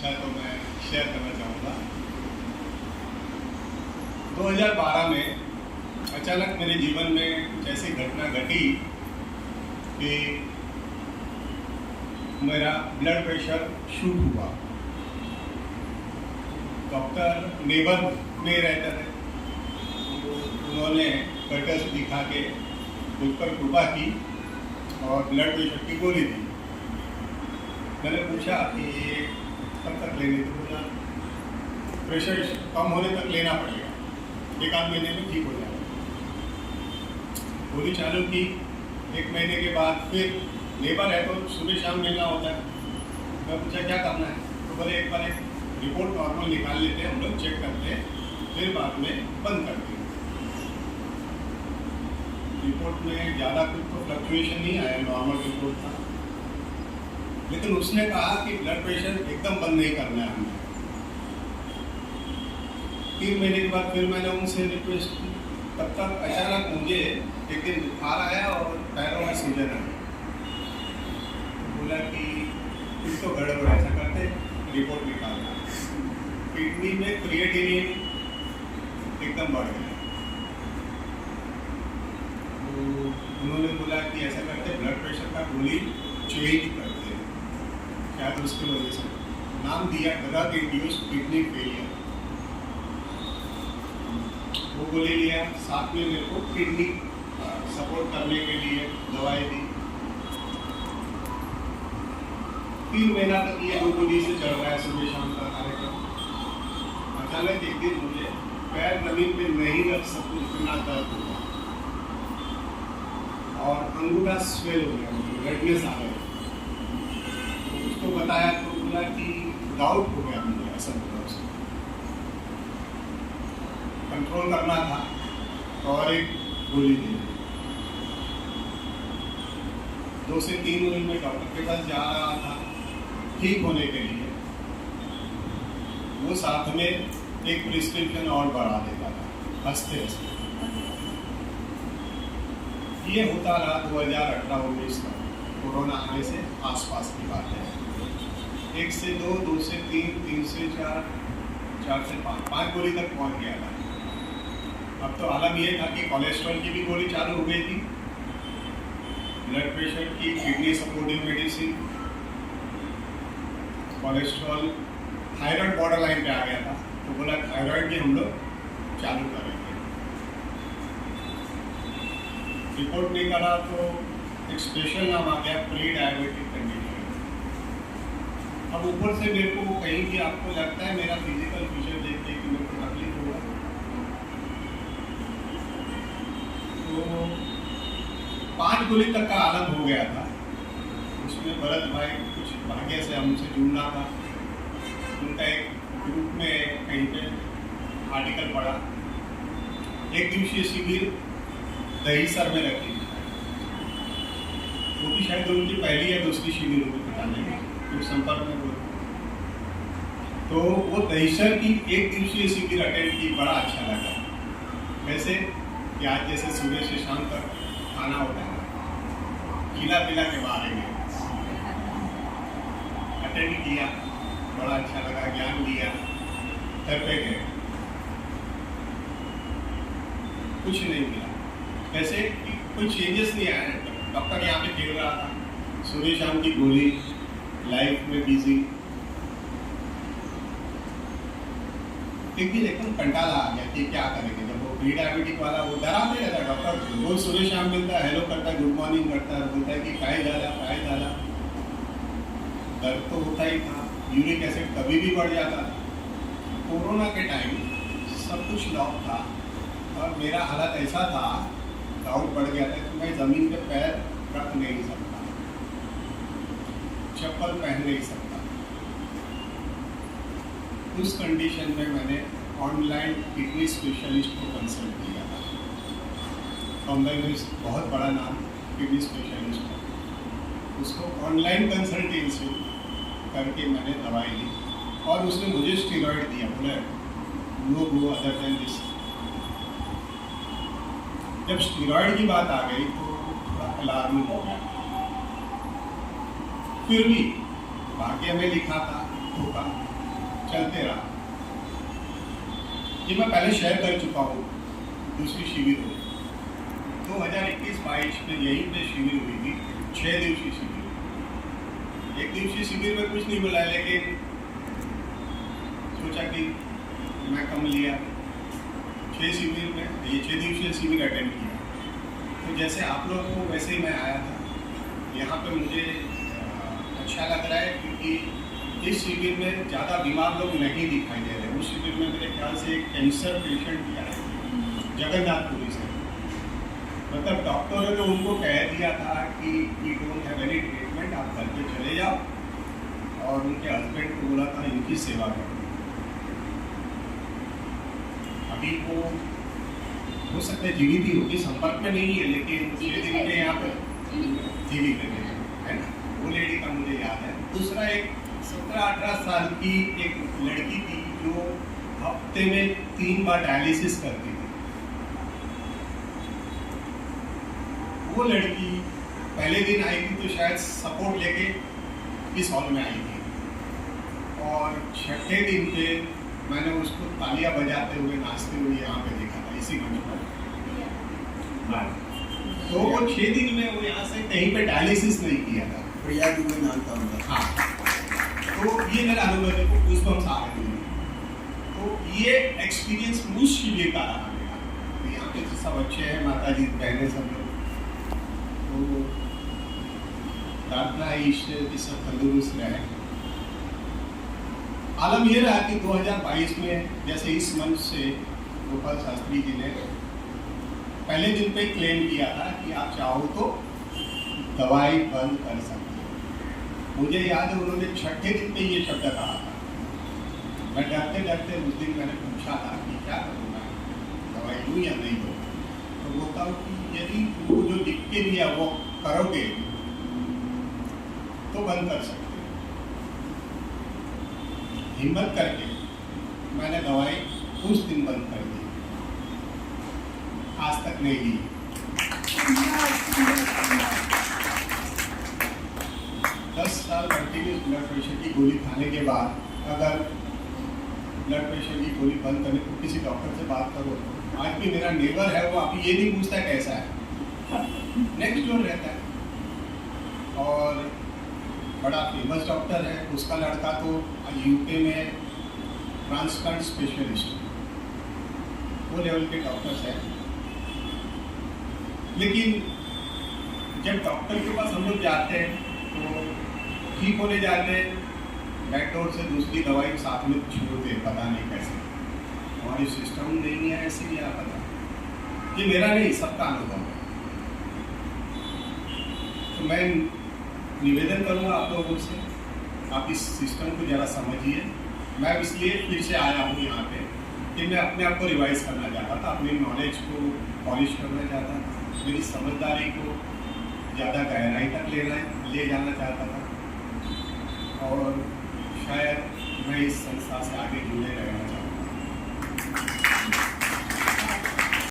है तो मैं शेयर करना चाहूँगा। 2012 में अचानक मेरे जीवन में कुछ ऐसी घटना घटी कि मेरा ब्लड प्रेशर शूट हुआ। डॉक्टर नेबर में रहते थे, उन्होंने कर्कश दिखा के मुझ पर कृपा की और ब्लड प्रेशर की गोली दी। मैंने पूछा कि ये कब तक लेनी, तो बोला प्रेशर कम होने तक लेना पड़ेगा, 1 आध महीने में ठीक हो जाएगा। गोली चालू की, 1 महीने के बाद फिर लेबर है तो सुबह शाम मिलना होता है। मैं पूछा क्या करना है, तो बोले एक बार एक रिपोर्ट नॉर्मल निकाल लेते हैं, हम लोग चेक करते हैं, फिर बाद में बंद करते हैं। रिपोर्ट में ज़्यादा कुछ तो फ्लक्चुएशन नहीं आया, नॉर्मल रिपोर्ट था। लेकिन उसने कहा कि ब्लड प्रेशर एकदम बंद नहीं करना है हमें। 3 महीने के बाद फिर मैंने उनसे रिक्वेस्ट की। तब तक अचानक मुझे एक दिन बुखार आया और पैरों में सूजन आई। बोला कि कुछ तो गड़बड़, ऐसा करते रिपोर्ट निकालना। किडनी में क्रिएटिनिन एकदम बढ़ गया। तो उन्होंने बोला कि ऐसा करते ब्लड प्रेशर का गोली चेंज करते, शायद उसकी वजह से नाम दिया ड्रग इंड्यूस्ड किडनी फेलियर। वो गोली लिया, साथ में मेरे को किडनी सपोर्ट करने के लिए दवाई दी। 3 महीना तक ये 2 गोली से चल रहा है, सुबह शाम का कार्यक्रम। अचानक एक दिन मुझे पैर जमीन पे नहीं रख सकूं, इतना दर्द हुआ और अंगूठा स्वेल हो गया, रेडनेस आ गया। उसको बताया तो बोला कि डाउट हो गया मुझे, ऐसा बोला उसको। कंट्रोल करना था और एक गोली दी। 2 से 3 दिन में डॉक्टर के पास जा रहा था ठीक होने के लिए। वो साथ में एक प्रिस्क्रिप्शन और बढ़ा देता था हंसते हंसते। ये होता रहा 2018-19 का, कोरोना आने से आसपास की बात है। 1 से 2, 2 से 3, 3 से 4, 4 से 5 गोली तक पहुंच गया था। अब तो आलम ये था कि कोलेस्ट्रॉल की भी गोली चालू हो गई थी, ब्लड प्रेशर की, kidney supporting medicine, cholesterol, thyroid border line पे आ गया था। तो बोला थायराइड भी हम लोग चालू करेंगे। रिपोर्ट नहीं करा तो एक स्पेशल नाम आ गया, प्री डायबिटिक कंडीशन। अब ऊपर से मेरे को कहीं कि आपको लगता है मेरा फिजिकल फीचर देख के कि मेरे को तकलीफ होगा, तो 5 गोली तक का आलम हो गया था। उसमें भरत भाई कुछ भाग्य से हमसे जुड़ना था, उनका एक ग्रुप में कहीं पे आर्टिकल पढ़ा, 1 दिवसीय शिविर दहीसर में रखी। वो भी शायद उनकी पहली या दूसरी शिविर होगी, पता नहीं, फिर संपर्क में हुए। तो वो दहीसर की 1 दिवसीय शिविर अटेंड की, बड़ा अच्छा लगा। वैसे कि आज जैसे सुबह से शाम तक खाना होता है, खिला पिला के बारे में अटेंड किया, बड़ा अच्छा लगा, ज्ञान दिया। घर पे गए, कुछ नहीं मिला, वैसे कोई चेंजेस नहीं आया। डॉक्टर यहाँ पे फिर रहा था, सुबह शाम की गोली, लाइफ में बिजी। एक दिन एकदम कंटाला आ गया कि क्या करेंगे। जब वो प्री डायबिटिक वाला वो डराते रहता है, डॉक्टर रोज सुबह शाम मिलता है, हेलो करता है, गुड मॉर्निंग करता है, बोलता है कि काय झाला। दर्द तो होता ही था, यूरिक एसिड कभी भी बढ़ जाता था। कोरोना के टाइम सब कुछ लॉक था और मेरा हालत ऐसा था, डाउट बढ़ गया था कि मैं ज़मीन पे पैर रख नहीं सकता, चप्पल पहन नहीं सकता। उस कंडीशन में मैंने ऑनलाइन किडनी स्पेशलिस्ट को कंसल्ट किया था। बम्बई में बहुत बड़ा नाम किडनी स्पेशलिस्ट है, उसको ऑनलाइन कंसल्टेंसी करके मैंने दवाई ली और उसने मुझे स्टीरॉइड दिया, बोले no go other than this. जब स्टीरॉइड की बात आ गई तो अलार्मिंग हो गया। फिर भी भाग्य में लिखा था होगा, चलते रहा। ये मैं पहले शेयर कर चुका हूँ दूसरी शिविर में। 2021-22 में यहीं पे शिविर हुई थी, 6 दिवसीय शिविर। 1 दिवसीय शिविर में कुछ नहीं बोला, लेकिन सोचा कि मैं कम लिया। 6 शिविर में ये 6 दिवसीय शिविर अटेंड किया। तो जैसे आप लोग को वैसे ही मैं आया था। यहाँ पे मुझे अच्छा लग रहा है, क्योंकि इस शिविर में ज़्यादा बीमार लोग नहीं दिखाई दे रहे। उस शिविर में मेरे ख्याल से एक कैंसर पेशेंट भी आए जगन्नाथपुरी से। मतलब डॉक्टरों ने उनको कह दिया था कि we don't have any treatment, आप घर पे चले जाओ, और उनके हस्बैंड को बोला था इनकी सेवा करो। अभी वो हो सकता है जीवित ही होगी, संपर्क में नहीं है, लेकिन 6 दिन के यहाँ पे जीवित है ना। वो लेडी का मुझे याद है। दूसरा एक 17-18 साल की एक लड़की थी जो हफ्ते में 3 बार डायलिसिस करती थी। वो लड़की पहले दिन आई थी तो शायद सपोर्ट लेके इस हॉल में आई थी, और 6ठे दिन पे मैंने उसको तालियां बजाते हुए नाचते हुए यहाँ पे देखा था, इसी मंच पर। तो वो 6 दिन में वो यहाँ से कहीं पे डायलिसिस नहीं किया था। प्रिया दुबे नाम था उनका। हाँ, तो ये मेरा अनुभव है, को गूज़बम्प्स आ रहे हैं। तो ये एक्सपीरियंस उस शिविर का रहा मेरा। तो यहाँ पे सब अच्छे हैं, माता जी बहनें सब लोग। तो प्रार्थना है ईश्वर की सब तंदुरुस्त रहे। आलम ये रहा कि 2022 में जैसे इस मंच से गोपाल शास्त्री जी ने पहले दिन पे क्लेम किया था कि आप चाहो तो दवाई बंद कर सकते हो। मुझे याद है उन्होंने 6ठे दिन पे ये शब्द कहा था। मैं डरते डरते उस दिन मैंने पूछा था कि क्या करूँगा, दवाई लूँ या नहीं लूँ। तो बोलता हूँ कि यदि वो जो लिख के दिया वो करोगे तो बंद कर सकते हो। हिम्मत करके मैंने दवाई उस दिन बंद कर दी, आज तक नहीं ली। 10 साल कंटिन्यूस ब्लड प्रेशर की गोली खाने के बाद अगर ब्लड प्रेशर की गोली बंद करने को किसी डॉक्टर से बात करो, आज भी मेरा नेबर है वो अभी ये नहीं पूछता कैसा है, नेक्स्ट डोर रहता है। और बड़ा फेमस डॉक्टर है, उसका लड़का तो यूके में ट्रांसप्लांट स्पेशलिस्ट, वो लेवल के डॉक्टर्स हैं। लेकिन जब डॉक्टर के पास हम लोग जाते हैं तो ठीक होने जाते हैं, बैक डोर से दूसरी दवाई साथ में छोड़ते, पता नहीं कैसे हमारी सिस्टम नहीं है ऐसे ही। आप पता ये मेरा नहीं सबका अनुभव है। तो मैं निवेदन करूँगा आप लोगों से, आप इस सिस्टम को ज़रा समझिए। मैं इसलिए फिर से आया हूँ यहाँ पे कि मैं अपने आप को रिवाइज करना चाहता था, अपनी नॉलेज को पॉलिश करना चाहता था, मेरी समझदारी को ज़्यादा गहराई तक ले जाना चाहता था, और शायद मैं इस संस्था से आगे जुड़े रहना चाहता हूँ।